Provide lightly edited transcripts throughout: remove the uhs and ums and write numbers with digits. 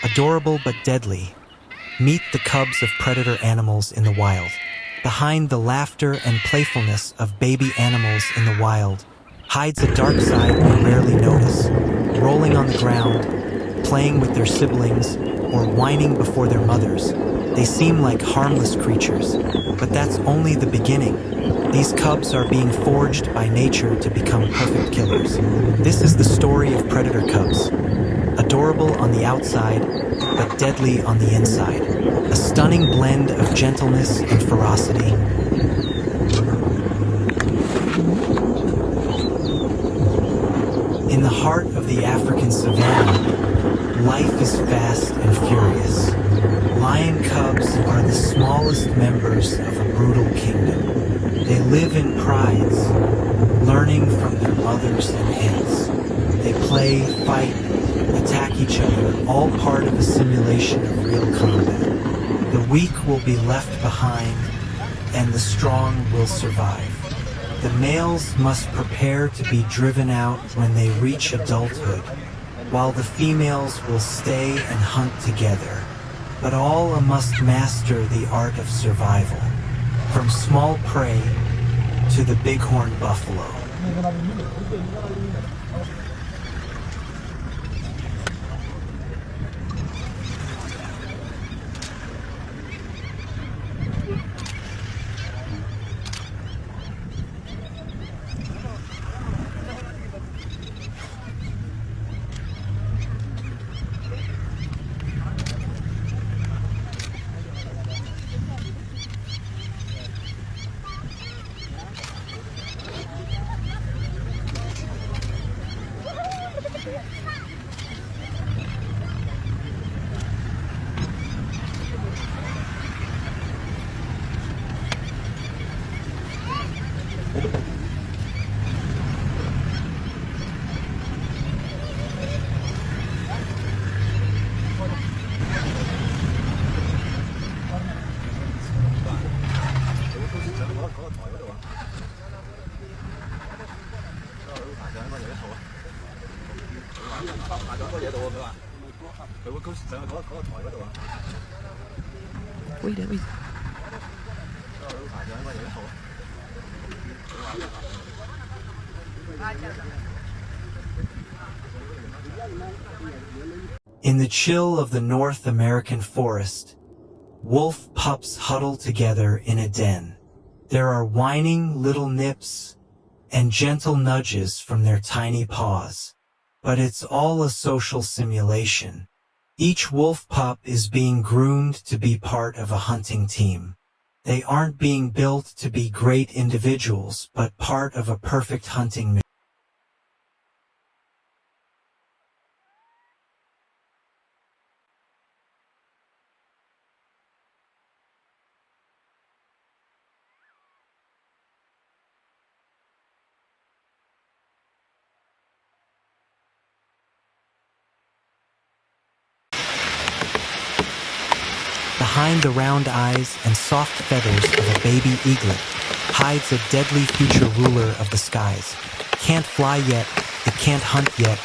Adorable but deadly. Meet the cubs of predator animals in the wild. Behind the laughter and playfulness of baby animals in the wild hides a dark side we rarely notice. Rolling on the ground, playing with their siblings, or whining before their mothers, they seem like harmless creatures. But that's only the beginning. These cubs are being forged by nature to become perfect killers. This is the story of predator cubs. Adorable on the outside, but deadly on the inside. A stunning blend of gentleness and ferocity. In the heart of the African savanna, life is fast and furious. Lion cubs are the smallest members of a brutal kingdom. They live in prides, learning from their mothers and aunts. They play, fight, attack each other, all part of a simulation of real combat. The weak will be left behind, and the strong will survive. The males must prepare to be driven out when they reach adulthood, while the females will stay and hunt together. But all must master the art of survival, from small prey to the bighorn buffalo. In the chill of the North American forest, wolf pups huddle together in a den. There are whining little nips and gentle nudges from their tiny paws. But it's all a social simulation. Each wolf pup is being groomed to be part of a hunting team. They aren't being built to be great individuals, but part of a perfect hunting mission. Behind the round eyes and soft feathers of a baby eaglet hides a deadly future ruler of the skies. Can't fly yet, it can't hunt yet,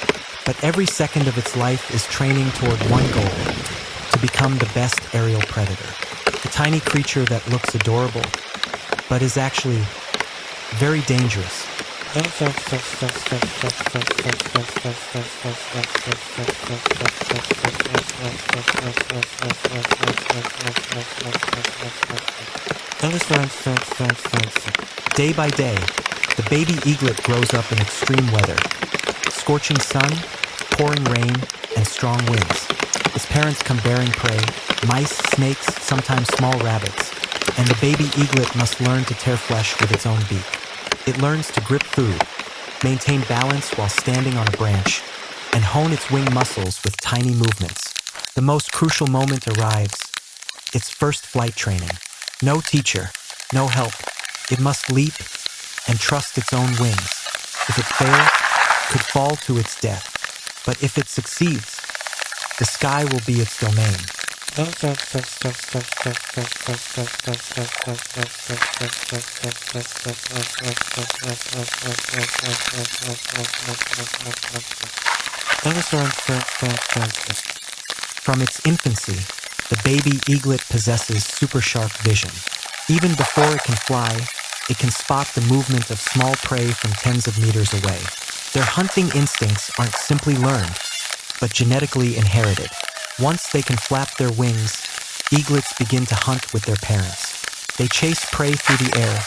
but every second of its life is training toward one goal: to become the best aerial predator. A tiny creature that looks adorable, but is actually very dangerous. Day by day, the baby eaglet grows up in extreme weather. Scorching sun, pouring rain, and strong winds. Its parents come bearing prey: mice, snakes, sometimes small rabbits. And the baby eaglet must learn to tear flesh with its own beak. It learns to grip food, maintain balance while standing on a branch, and hone its wing muscles with tiny movements. The most crucial moment arrives: its first flight training. No teacher, no help. It must leap and trust its own wings. If it fails, it could fall to its death. But if it succeeds, the sky will be its domain. From its infancy, the baby eaglet possesses super sharp vision. Even before it can fly, it can spot the movement of small prey from tens of meters away. Their hunting instincts aren't simply learned, but genetically inherited. Once they can flap their wings, eaglets begin to hunt with their parents. They chase prey through the air,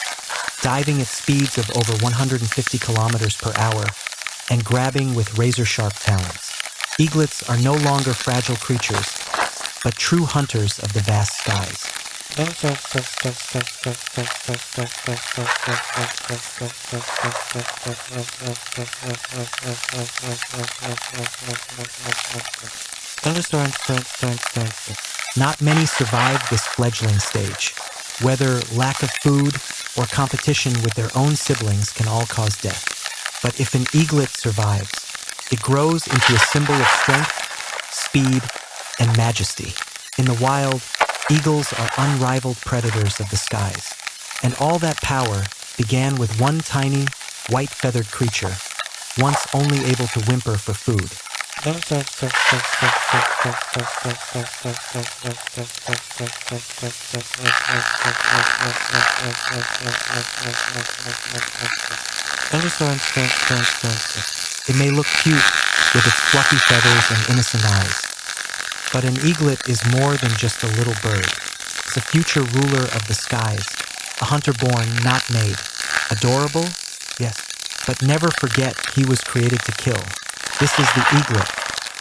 diving at speeds of over 150 kilometers per hour and grabbing with razor-sharp talons. Eaglets are no longer fragile creatures, but true hunters of the vast skies. Not many survive this fledgling stage. Whether lack of food or competition with their own siblings can all cause death. But if an eaglet survives, it grows into a symbol of strength, speed, and majesty. In the wild, eagles are unrivaled predators of the skies. And all that power began with one tiny, white-feathered creature, once only able to whimper for food. It may look cute with its fluffy feathers and innocent eyes, but an eaglet is more than just a little bird. It's a future ruler of the skies, a hunter born, not made. Adorable? Yes, but never forget he was created to kill. This is the eaglet,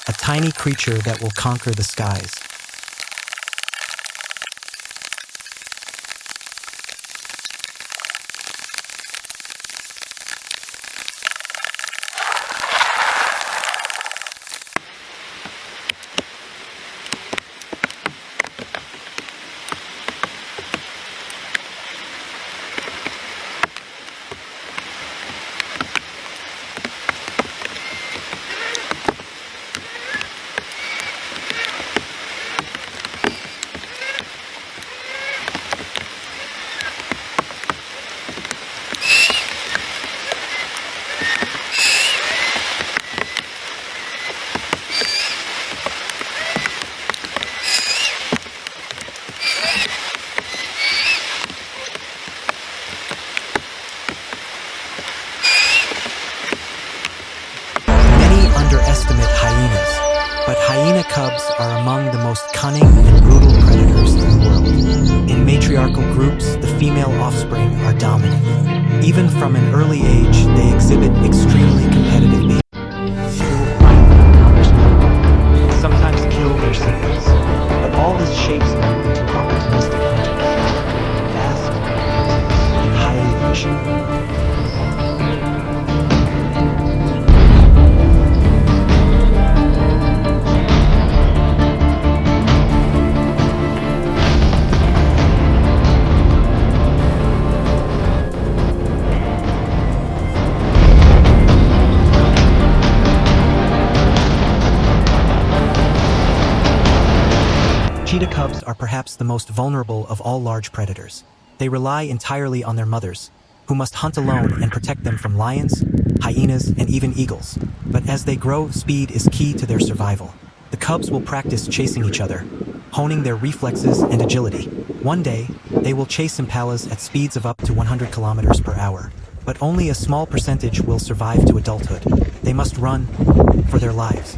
a tiny creature that will conquer the skies. But hyena cubs are among the most cunning and brutal predators in the world. In matriarchal groups, the female offspring are dominant. Even from an early age, they exhibit extremely competitive behavior. They will fight for accomplishment, sometimes kill their siblings. But all this shapes them into opportunistic hunters, fast and highly efficient. Cheetah cubs are perhaps the most vulnerable of all large predators. They rely entirely on their mothers, who must hunt alone and protect them from lions, hyenas, and even eagles. But as they grow, speed is key to their survival. The cubs will practice chasing each other, honing their reflexes and agility. One day, they will chase impalas at speeds of up to 100 kilometers per hour. But only a small percentage will survive to adulthood. They must run for their lives.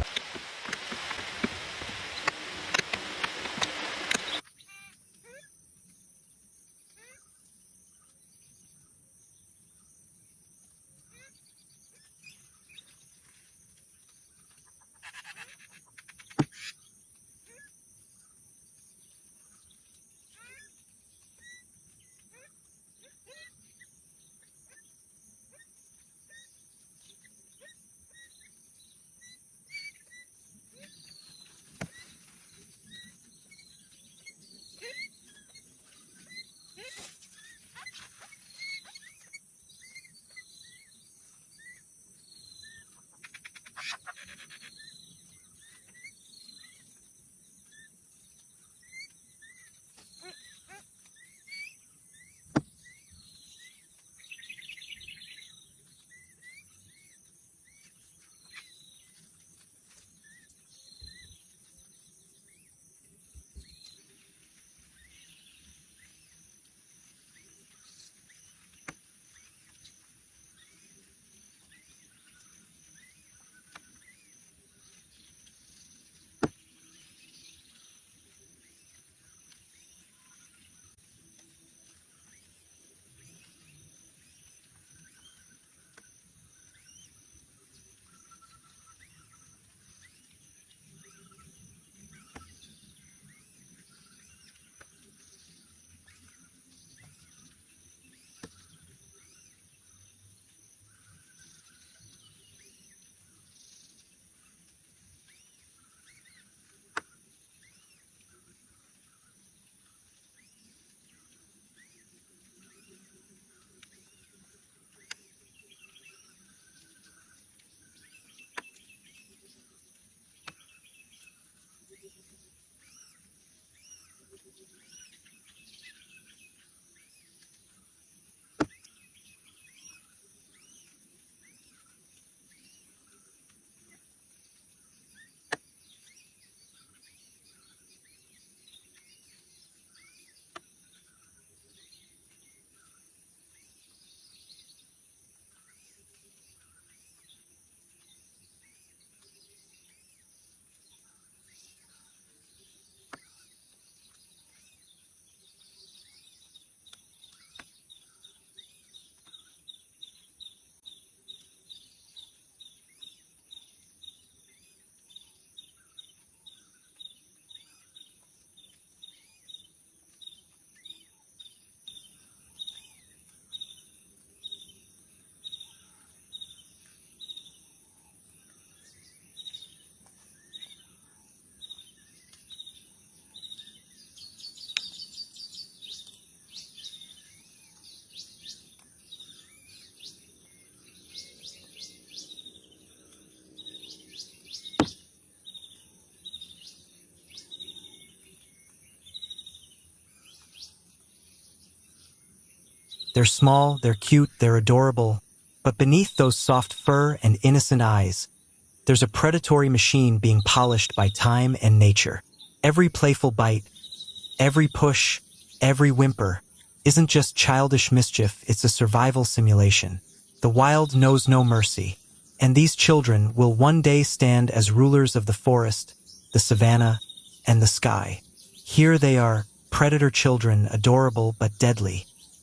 They're small, they're cute, they're adorable, but beneath those soft fur and innocent eyes, there's a predatory machine being polished by time and nature. Every playful bite, every push, every whimper isn't just childish mischief, it's a survival simulation. The wild knows no mercy, and these children will one day stand as rulers of the forest, the savanna, and the sky. Here they are, predator children, adorable but deadly,